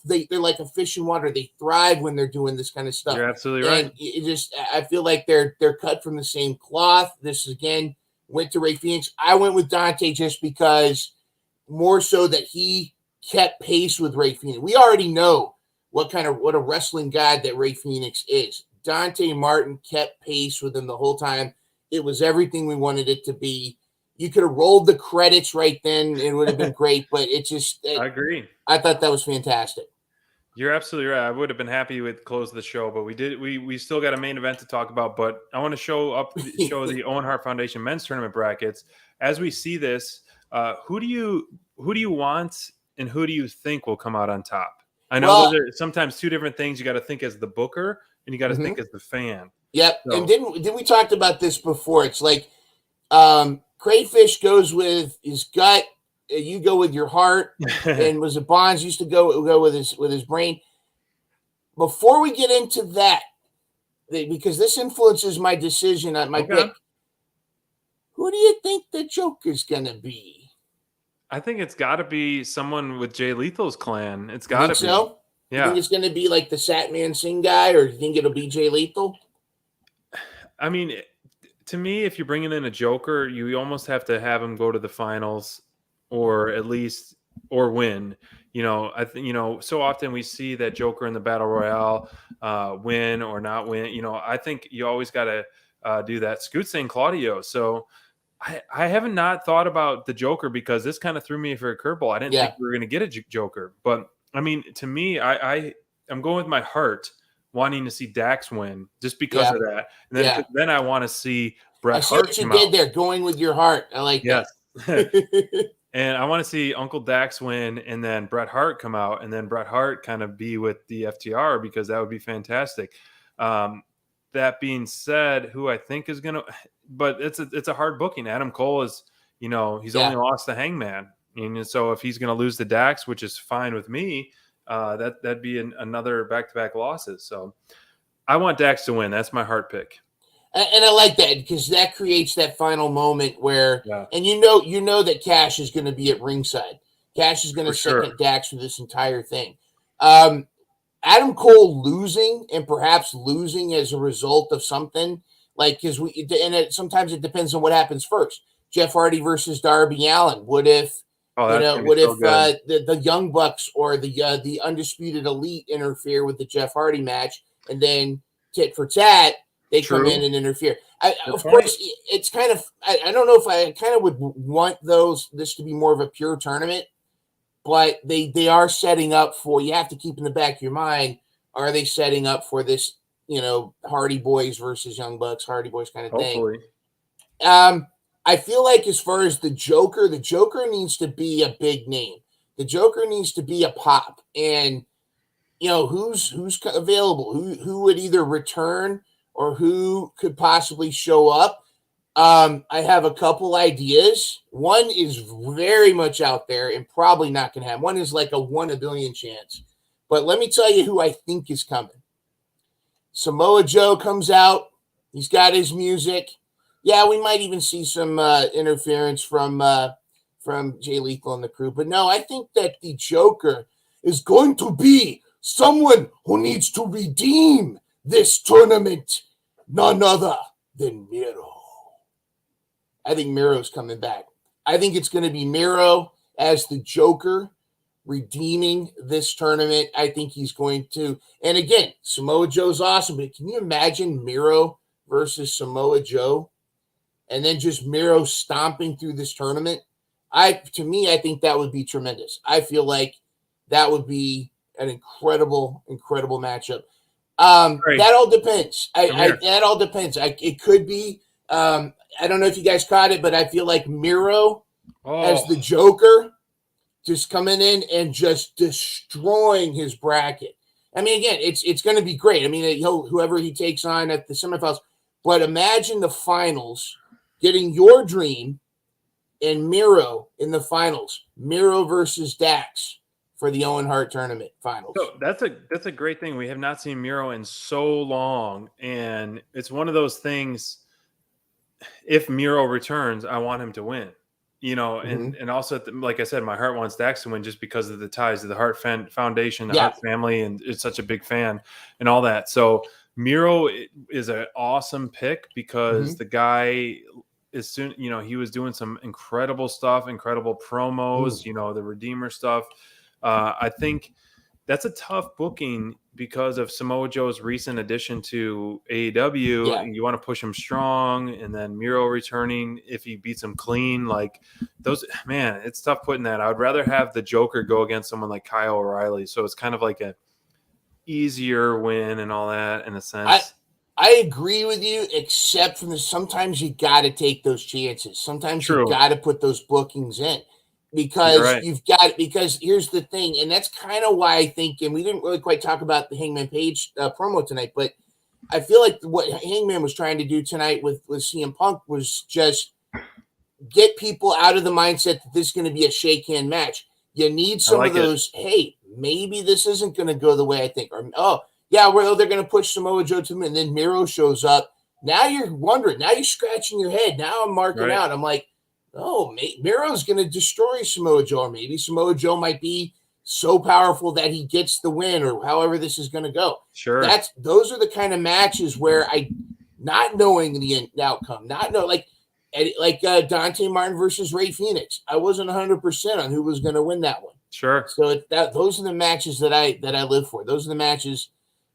they're like a fish in water. They thrive when they're doing this kind of stuff. You're absolutely right. And I feel like they're cut from the same cloth. This again went to Ray Phoenix. I went with Dante just because, more so that he kept pace with Ray Phoenix. We already know what a wrestling god that Ray Phoenix is. Dante Martin kept pace with him the whole time. It was everything we wanted it to be. You could have rolled the credits right then. It would have been great, but I agree. I thought that was fantastic. You're absolutely right. I would have been happy with close of the show, but we still got a main event to talk about. But I want to show the Owen Hart Foundation men's tournament brackets. As we see this, who do you want, and who do you think will come out on top? I know those are sometimes two different things. You got to think as the booker, and you got to think as the fan. Yep. So. And didn't we talked about this before? It's like Crayfish goes with his gut. You go with your heart, and was it Bonds used to go with his brain. Before we get into that, because this influences my decision on my pick, who do you think the Joker's gonna be? I think it's got to be someone with Jay Lethal's clan. It's got to be. So? Yeah. You think it's gonna be like the Satman Singh guy, or do you think it'll be Jay Lethal? I mean, to me, if you're bringing in a Joker, you almost have to have him go to the finals, or at least win. So often we see that Joker in the Battle Royale win or not win. I think you always got to do that. Scoot saying Claudio. So I haven't not thought about the Joker, because this kind of threw me for a curveball. I didn't think we were going to get a Joker. But, I mean, to me, I'm going with my heart, wanting to see Dax win just because of that. And then I want to see Bret Hart. I see what you did there, going with your heart. I like that. And I want to see Uncle Dax win, and then Bret Hart come out, and then Bret Hart kind of be with the FTR, because that would be fantastic. That being said, who I think is going to – but it's a hard booking. Adam Cole is, he's only lost the Hangman. And so if he's going to lose the Dax, which is fine with me, that'd be another back-to-back losses. So I want Dax to win. That's my heart pick. And I like that, because that creates that final moment where, and you know that Cash is going to be at ringside. Cash is going to second Dax for this entire thing. Adam Cole losing, and perhaps losing as a result of something, like, because sometimes it depends on what happens first. Jeff Hardy versus Darby Allin. What if the Young Bucks or the Undisputed Elite interfere with the Jeff Hardy match, and then tit for tat, they come in and interfere. Of course, it's kind of – I don't know if I kind of would want this to be more of a pure tournament, but they are setting up for – you have to keep in the back of your mind, are they setting up for this, Hardy Boys versus Young Bucks, Hardy Boys kind of thing? I feel like as far as the Joker needs to be a big name. The Joker needs to be a pop. And, who's available? Who would either return – or who could possibly show up. I have a couple ideas. One is very much out there and probably not going to happen. One is like a 1 in a billion chance. But let me tell you who I think is coming. Samoa Joe comes out. He's got his music. Yeah, we might even see some interference from Jay Lethal and the crew. But no, I think that the Joker is going to be someone who needs to redeem this tournament, none other than Miro. I think Miro's coming back. I think it's going to be Miro as the Joker redeeming this tournament. I think he's going to. And again, Samoa Joe's awesome, but can you imagine Miro versus Samoa Joe? And then just Miro stomping through this tournament? To me, I think that would be tremendous. I feel like that would be an incredible matchup. That all depends. That all depends. It could be. I don't know if you guys caught it, but I feel like Miro as the Joker just coming in and just destroying his bracket. I mean, again, it's going to be great. I mean, whoever he takes on at the semifinals. But imagine the finals getting your dream and Miro in the finals. Miro versus Dax for the Owen Hart tournament finals. So that's a great thing. We have not seen Miro in so long, and it's one of those things. If Miro returns, I want him to win. You know, and also, like I said, my heart wants Dax to win just because of the ties to the Hart Foundation, the Hart family, and it's such a big fan and all that. So Miro is an awesome pick because the guy is soon. You know, he was doing some incredible stuff, incredible promos. You know, the Redeemer stuff. I think that's a tough booking because of Samoa Joe's recent addition to AEW. Yeah. You want to push him strong, and then Miro returning if he beats him clean. Like those, man, it's tough putting that. I would rather have the Joker go against someone like Kyle O'Reilly. So it's kind of like a easier win and all that in a sense. I agree with you, except from sometimes you got to take those chances. Sometimes you got to put those bookings in. Because because here's the thing, and that's kind of why I think, and we didn't really quite talk about the Hangman Page promo tonight, but I feel like what Hangman was trying to do tonight with CM Punk was just get people out of the mindset that this is going to be a shake hand match. You need some of those, hey, maybe this isn't going to go the way I think, or they're going to push Samoa Joe to me, and then Miro shows up. Now you're wondering, now you're scratching your head. Now I'm marking out. I'm like, Miro's going to destroy Samoa Joe, or maybe Samoa Joe might be so powerful that he gets the win, or however this is going to go. Sure. Those are the kind of matches where not knowing the outcome, like Dante Martin versus Ray Phoenix. I wasn't 100% on who was going to win that one. Sure. So those are the matches that I live for. Those are the matches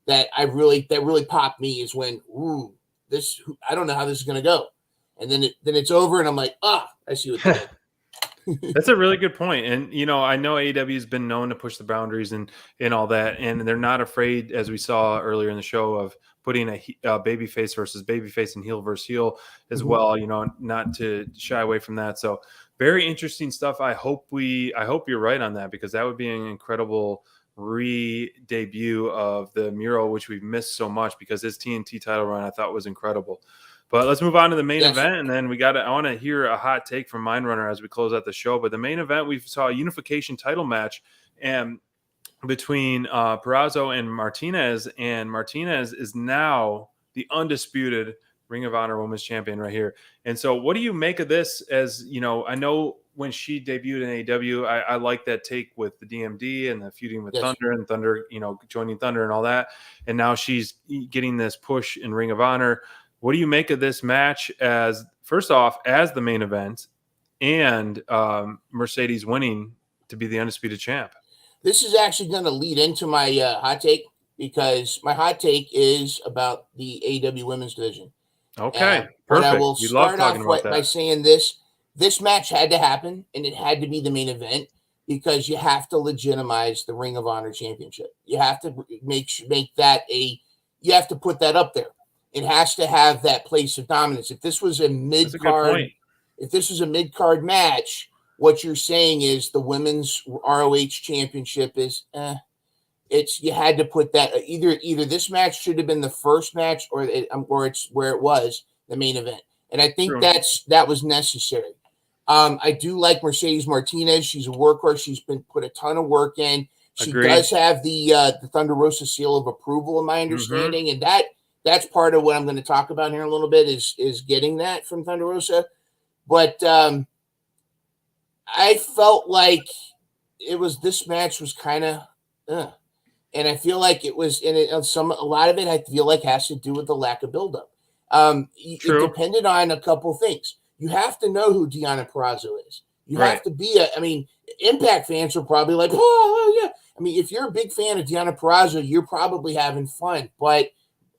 that really pop me is when, I don't know how this is going to go. And then it's over, and I'm like, I see what they did. That's a really good point. And, you know, I know AEW has been known to push the boundaries and all that. And they're not afraid, as we saw earlier in the show, of putting a babyface versus babyface and heel versus heel as well, you know, not to shy away from that. So very interesting stuff. I hope you're right on that, because that would be an incredible re-debut of the Miro, which we've missed so much, because his TNT title run I thought was incredible. But let's move on to the main event, and then I want to hear a hot take from MYNDRUNNER as we close out the show. But the main event, we saw a unification title match between Perazo and Martinez, and Martinez is now the undisputed Ring of Honor Women's Champion right here. And so what do you make of this? As you know, I know when she debuted in AEW, I like that take with the DMD and the feuding with Thunder, and Thunder, you know, joining Thunder and all that. And now she's getting this push in Ring of Honor. What do you make of this match as, first off, as the main event, and Mercedes winning to be the undisputed champ? This is actually going to lead into my hot take, because my hot take is about the AEW women's division. Okay, perfect. But I will start off by saying this match had to happen, and it had to be the main event, because you have to legitimize the Ring of Honor Championship. You have to make that you have to put that up there. It has to have that place of dominance. If this was a mid-card match, what you're saying is the women's ROH championship is you had to put that either this match should have been the first match, or it's where it was the main event. And I think that was necessary. I do like Mercedes Martinez. She's a workhorse. She's been put a ton of work in. She does have the Thunder Rosa seal of approval, in my understanding, and that's part of what I'm going to talk about here in a little bit is getting that from Thunder Rosa. But I felt like this match was kind of, and I feel like it was, a lot of it I feel like has to do with the lack of buildup. It depended on a couple things. You have to know who Deonna Purrazzo is. You have to be Impact fans are probably like, oh yeah. I mean, if you're a big fan of Deonna Purrazzo, you're probably having fun, but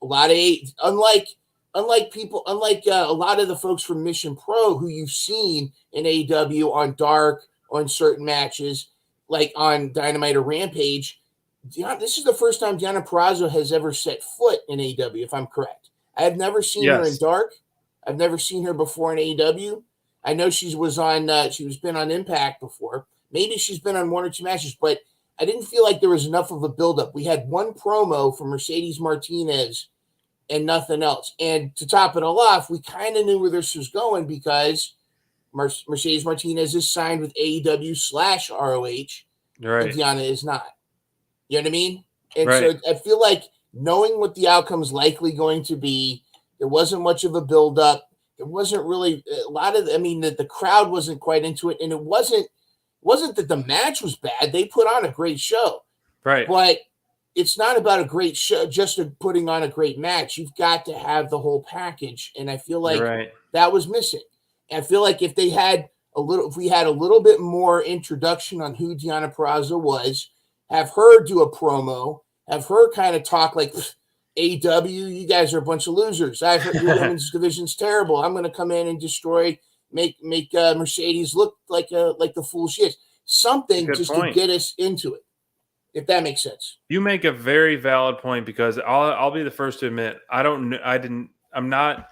a lot of unlike unlike a lot of the folks from Mission Pro who you've seen in AEW on Dark or in certain matches, like on Dynamite or Rampage, this is the first time Deonna Purrazzo has ever set foot in AEW, if I'm correct. I have never seen her in Dark. I've never seen her before in AEW. I know she's been on Impact before. Maybe she's been on one or two matches, but I didn't feel like there was enough of a buildup. We had one promo from Mercedes Martinez and nothing else. And to top it all off, we kind of knew where this was going because Mercedes Martinez is signed with AEW/ROH, Right. and Deonna is not. You know what I mean? And Right. so I feel like knowing what the outcome is likely going to be, there wasn't much of a buildup. There wasn't really a lot of, the crowd wasn't quite into it. And it wasn't that the match was bad. They put on a great show. Right. But it's not about a great show, just putting on a great match. You've got to have the whole package. And I feel like that was missing. And I feel like if we had a little bit more introduction on who Deonna Purrazzo was, have her do a promo, have her kind of talk like, AEW, you guys are a bunch of losers. I've heard your women's division's terrible. I'm going to come in and destroy, make Mercedes look like the fool she is. Something just to get us into it, if that makes sense. You make a very valid point because I'll be the first to admit I'm not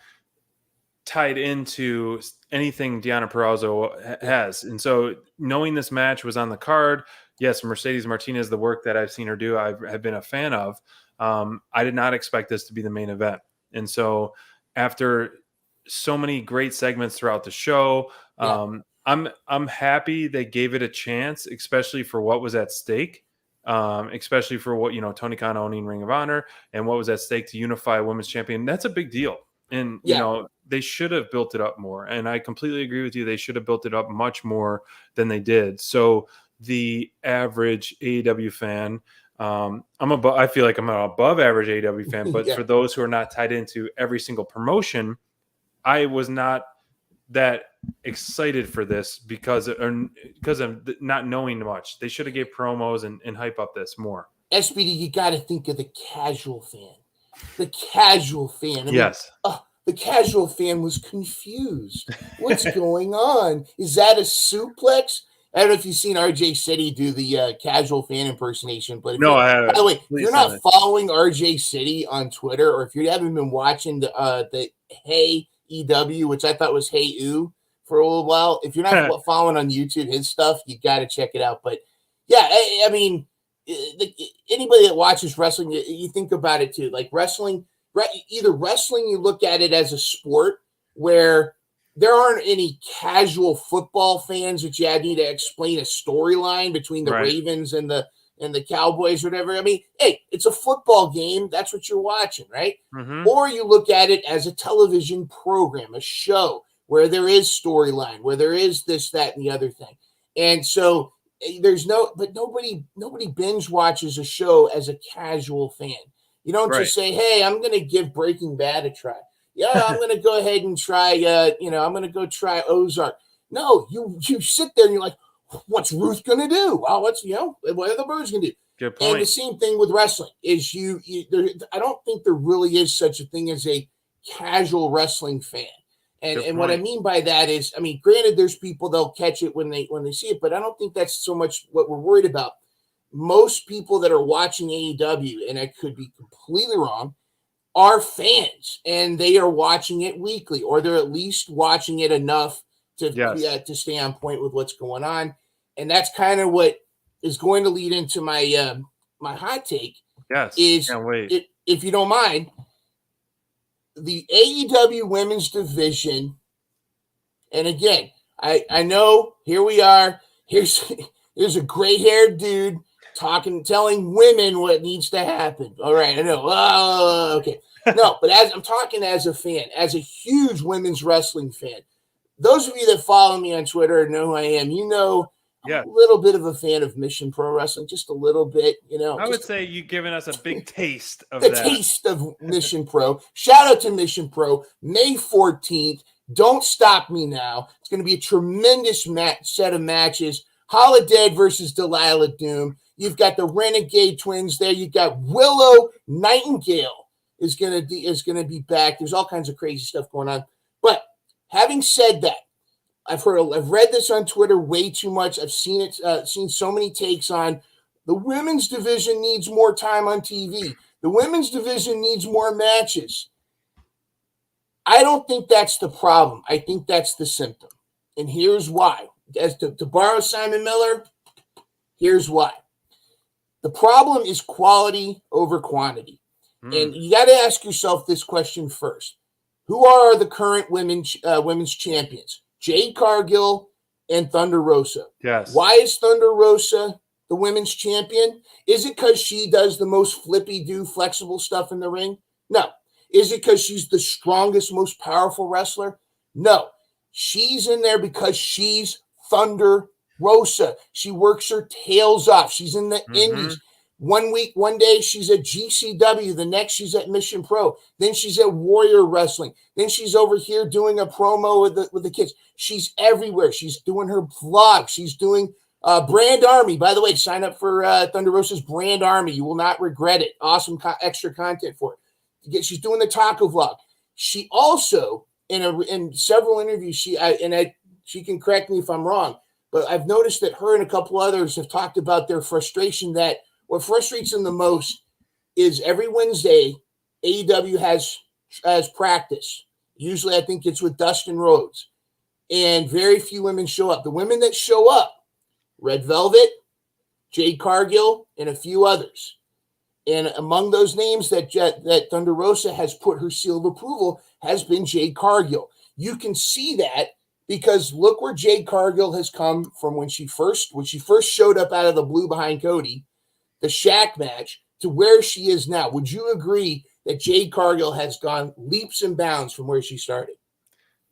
tied into anything Deonna Purrazzo has, and so knowing this match was on the card, yes, Mercedes Martinez, the work that I've seen her do, I have been a fan of. I did not expect this to be the main event. And so after so many great segments throughout the show, I'm happy they gave it a chance, especially for what was at stake, especially for what, Tony Khan owning Ring of Honor and what was at stake to unify a women's champion. That's a big deal. And, they should have built it up more. And I completely agree with you. They should have built it up much more than they did. So the average AEW fan, I feel like I'm an above average AEW fan, but for those who are not tied into every single promotion, I was not that excited for this because of not knowing much. They should have gave promos and hype up this more. SPD, you got to think of the casual fan. The casual fan. The casual fan was confused. What's going on? Is that a suplex? I don't know if you've seen RJ City do the casual fan impersonation, but I haven't. By the way, if you're not following RJ City on Twitter, or if you haven't been watching the Hey EW, which I thought was Hey Ooh for a little while, if you're not following on YouTube his stuff, you got to check it out. But yeah, anybody that watches wrestling, you think about it too. Like wrestling, either wrestling, you look at it as a sport where there aren't any casual football fans that you need to explain a storyline between the Ravens and the Cowboys or whatever. Hey, it's a football game. That's what you're watching, right? Mm-hmm. Or you look at it as a television program, a show where there is storyline, where there is this, that, and the other thing. And so nobody binge watches a show as a casual fan. You don't just say, hey, I'm going to give Breaking Bad a try. Yeah, I'm going to go ahead and try, I'm going to go try Ozark. No, you sit there and you're like, what's Ruth going to do? Well, what are the birds going to do? Good point. And the same thing with wrestling is I don't think there really is such a thing as a casual wrestling fan. And what I mean by that is, granted, there's people, they'll catch it when they see it, but I don't think that's so much what we're worried about. Most people that are watching AEW, and I could be completely wrong, are fans, and they are watching it weekly, or they're at least watching it enough to stay on point with what's going on. And that's kind of what is going to lead into my my hot take. Yes, can't wait. If you don't mind, the AEW women's division, and again, I know here we are. Here's a gray-haired dude telling women what needs to happen. All right, I know. Oh, okay. No, but as I'm talking as a fan, as a huge women's wrestling fan, those of you that follow me on Twitter know who I am. I'm a little bit of a fan of Mission Pro Wrestling, just a little bit. I would say you've given us a big taste of the taste of Mission Pro. Shout out to Mission Pro, May 14th. Don't stop me now. It's going to be a tremendous set of matches. Holiday versus Delilah Doom. You've got the Renegade Twins there. You've got Willow Nightingale is gonna be back. There's all kinds of crazy stuff going on. But having said that, I've read this on Twitter way too much. I've seen it, seen so many takes on the women's division needs more time on TV. The women's division needs more matches. I don't think that's the problem. I think that's the symptom. And here's why. As to borrow Simon Miller, here's why. The problem is quality over quantity. And you got to ask yourself this question first. Who are the current women's champions? Jade Cargill and Thunder Rosa. Yes. Why is Thunder Rosa the women's champion? Is it because she does the most flippy-do flexible stuff in the ring? No. Is it because she's the strongest, most powerful wrestler? No. She's in there because she's Thunder Rosa. She works her tails off. She's in the indies. One day she's at GCW. The next she's at Mission Pro. Then she's at Warrior Wrestling. Then she's over here doing a promo with the kids. She's everywhere. She's doing her vlog. She's doing Brand Army. By the way, sign up for Thunder Rosa's Brand Army. You will not regret it. Awesome extra content for it. She's doing the taco vlog. She also, in several interviews, she can correct me if I'm wrong, but I've noticed that her and a couple others have talked about their frustration that what frustrates them the most is every Wednesday, AEW has practice. Usually I think it's with Dustin Rhodes. And very few women show up. The women that show up, Red Velvet, Jade Cargill, and a few others. And among those names that Thunder Rosa has put her seal of approval has been Jade Cargill. You can see that because look where Jade Cargill has come from when she first showed up out of the blue behind Cody, the Shaq match, to where she is now. Would you agree that Jade Cargill has gone leaps and bounds from where she started?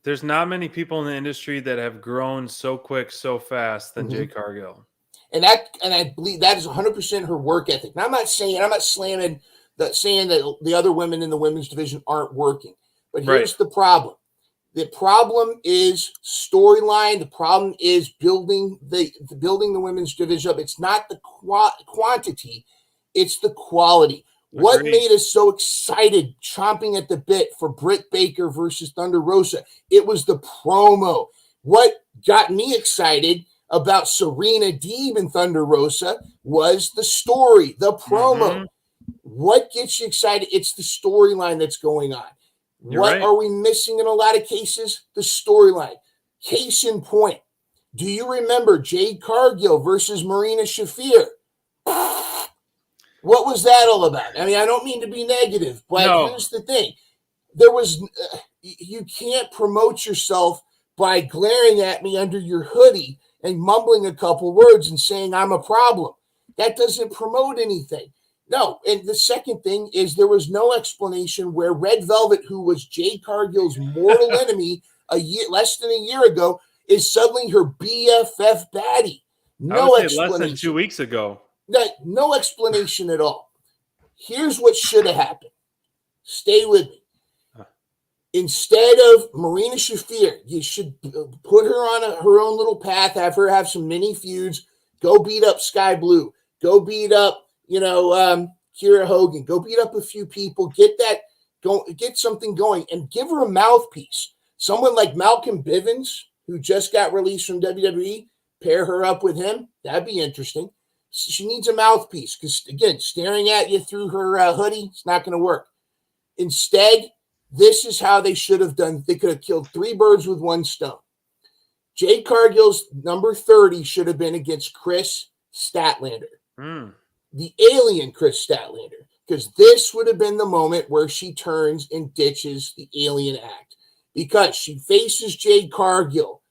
There's not many people in the industry that have grown so quick, so fast than Jade Cargill. And I believe that is 100% her work ethic. Now, I'm not saying saying that the other women in the women's division aren't working. But here's the problem. The problem is storyline. The problem is building the women's division up. It's not the quantity, it's the quality. Agreed. What made us so excited, chomping at the bit for Britt Baker versus Thunder Rosa? It was the promo. What got me excited about Serena Deeb and Thunder Rosa was the story, the promo. What gets you excited? It's the storyline that's going on. What are we missing in a lot of cases? The storyline. Case in point. Do you remember Jade Cargill versus Marina Shafir? What was that all about? I mean, I don't mean to be negative, but here's the thing. There was you can't promote yourself by glaring at me under your hoodie and mumbling a couple words and saying I'm a problem. That doesn't promote anything. No, and the second thing is there was no explanation where Red Velvet, who was Jade Cargill's mortal enemy less than a year ago, is suddenly her BFF baddie. No explanation. Less than 2 weeks ago. No explanation at all. Here's what should have happened. Stay with me. Instead of Marina Shafir, you should put her on her own little path, have her have some mini feuds, go beat up Sky Blue, go beat up Kiera Hogan, go beat up a few people, get something going, and give her a mouthpiece. Someone like Malcolm Bivens, who just got released from WWE, pair her up with him. That'd be interesting. She needs a mouthpiece because, again, staring at you through her hoodie, it's not going to work. Instead, this is how they should have done. They could have killed 3 birds with 1 stone. Jade Cargill's number 30 should have been against Chris Statlander. The alien Chris Statlander, because this would have been the moment where she turns and ditches the alien act because she faces Jade Cargill.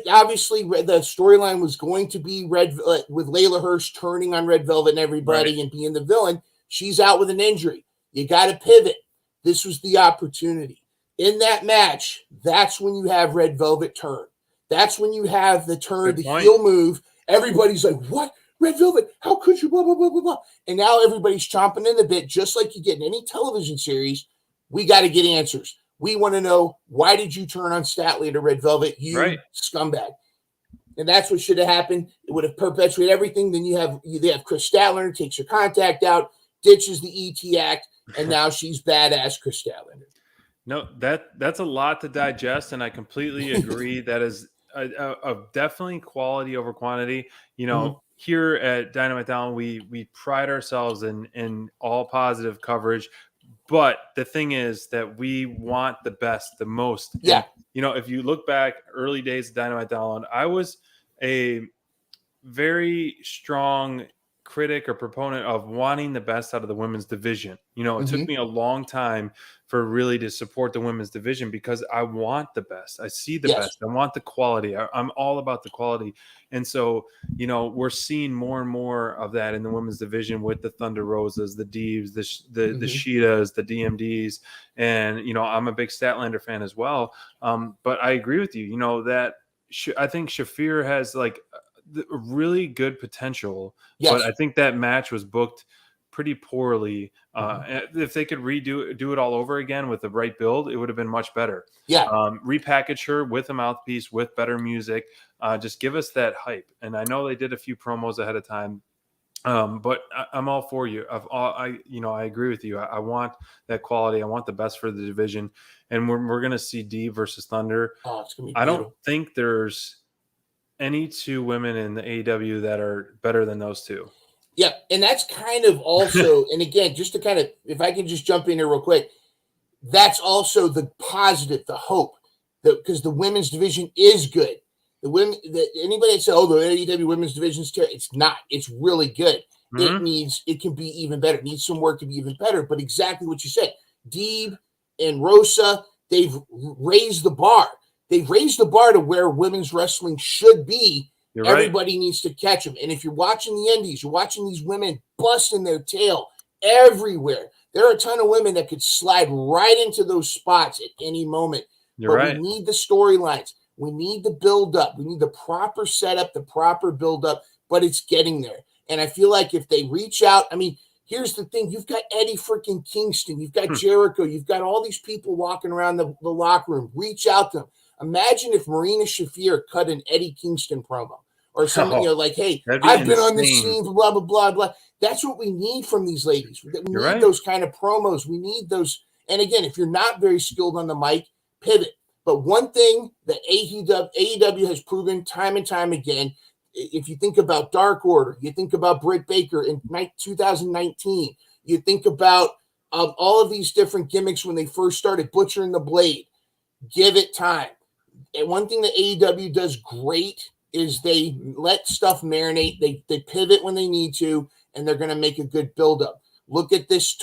Obviously, the storyline was going to be with Layla Hirsch turning on Red Velvet and everybody and being the villain. She's out with an injury. You got to pivot. This was the opportunity. In that match, that's when you have Red Velvet turn. That's when you have the turn, heel move. Everybody's like, what? Red Velvet, how could you, blah, blah, blah, blah, blah. And now everybody's chomping in the bit, just like you get in any television series. We got to get answers. We want to know, why did you turn on Statlander, Red Velvet, you scumbag? And that's what should have happened. It would have perpetuated everything. Then they have Chris Statlander takes your contact out. ditches the ET Act, and now she's badass Chris Statlander. No, that's a lot to digest, and I completely agree. That is a definitely quality over quantity. Here at Dynamite Down, we pride ourselves in all positive coverage, but the thing is that we want the best, the most. Yeah. And, if you look back early days of Dynamite Down, I was a very strong critic or proponent of wanting the best out of the women's division. It took me a long time for really to support the women's division because I want the best. I see the best. I want the quality. I'm all about the quality. And so, we're seeing more and more of that in the women's division with the Thunder Rosas, the Deeves, the Sheetas, the DMDs. And, I'm a big Statlander fan as well. But I agree with you, that I think Shafir has like really good potential, but I think that match was booked pretty poorly. If they could do it all over again with the right build, it would have been much better. Repackage her with a mouthpiece, with better music, just give us that hype. And I know they did a few promos ahead of time, but I'm all for you. I agree with you. I want that quality. I want the best for the division, and we're going to see D versus Thunder. It's gonna be I don't think there's any two women in the AEW that are better than those two. Yeah, and that's kind of also, and again, just to kind of, if I can just jump in here real quick, that's also the positive, the hope, because the women's division is good. The women, anybody that says, "Oh, the AEW women's division is terrible," it's not. It's really good. It can be even better. It needs some work to be even better. But exactly what you said, Deeb and Rosa, they've raised the bar. They've raised the bar to where women's wrestling should be. Everybody needs to catch them. And if you're watching the indies, you're watching these women busting their tail everywhere. There are a ton of women that could slide right into those spots at any moment. We need the storylines. We need the build-up. We need the proper setup, the proper build-up, but it's getting there. And I feel like if they reach out, I mean, here's the thing. You've got Eddie freaking Kingston. You've got Jericho. You've got all these people walking around the locker room. Reach out to them. Imagine if Marina Shafir cut an Eddie Kingston promo or something, like, hey, I've been on this scene, blah, blah, blah, blah. That's what we need from these ladies. We need those kind of promos. We need those. And again, if you're not very skilled on the mic, pivot. But one thing that AEW has proven time and time again, if you think about Dark Order, you think about Britt Baker in 2019, you think about all of these different gimmicks when they first started, Butcher and the Blade. Give it time. And one thing that AEW does great is they let stuff marinate. They pivot when they need to, and they're going to make a good buildup. Look at this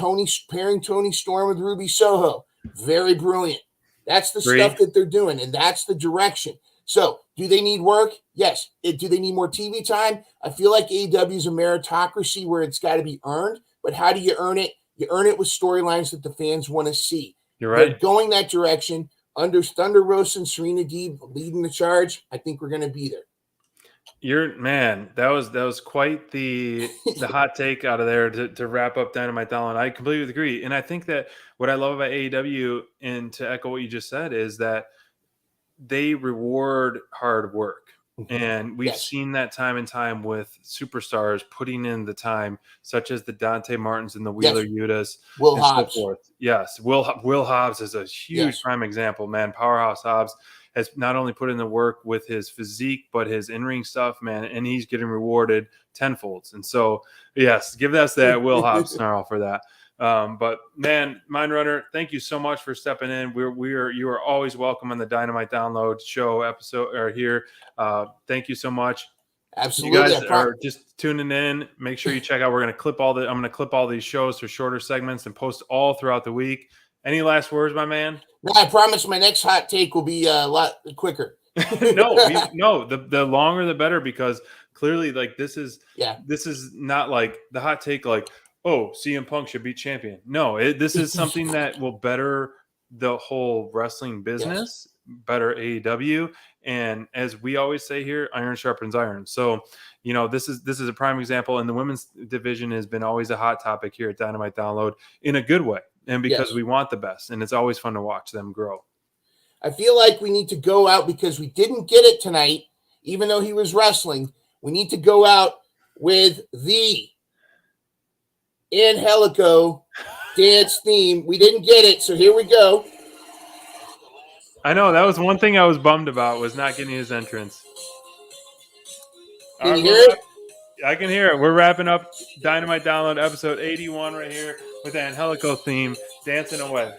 pairing Tony Storm with Ruby Soho. Very brilliant. That's the stuff that they're doing, and that's the direction. So, do they need work? Yes. Do they need more TV time? I feel like AEW is a meritocracy where it's got to be earned, but how do you earn it? You earn it with storylines that the fans want to see. They're going that direction. Under Thunder Rosa and Serena Deeb leading the charge, I think we're going to be there. That was quite the hot take out of there to wrap up Dynamite Down. I completely agree. And I think that what I love about AEW, and to echo what you just said, is that they reward hard work. And we've seen that time and time with superstars putting in the time, such as the Dante Martins and the Wheeler Yutas. Will Hobbs. So forth. Yes. Will Hobbs is a huge prime example, man. Powerhouse Hobbs has not only put in the work with his physique, but his in-ring stuff, man, and he's getting rewarded tenfolds. And so, yes, give us that Will Hobbs snarl for that. But man, Mindrunner, thank you so much for stepping in. You are always welcome on the Dynamite Download show episode or here. Thank you so much. Absolutely. You guys are just tuning in. Make sure you check out. I'm going to clip all these shows to shorter segments and post all throughout the week. Any last words, my man? No, I promise my next hot take will be a lot quicker. The longer the better, because clearly, like, this is not like the hot take, like, oh, CM Punk should be champion. No, this is something that will better the whole wrestling business, better AEW, and as we always say here, iron sharpens iron. So, this is a prime example, and the women's division has been always a hot topic here at Dynamite Download in a good way, and because we want the best, and it's always fun to watch them grow. I feel like we need to go out, because we didn't get it tonight, even though he was wrestling. We need to go out with the Angelico dance theme. We didn't get it, so here we go. I know that was one thing I was bummed about was not getting his entrance. Can you hear it? I can hear it. We're wrapping up Dynamite Download episode 81 right here with the Angelico theme, dancing away.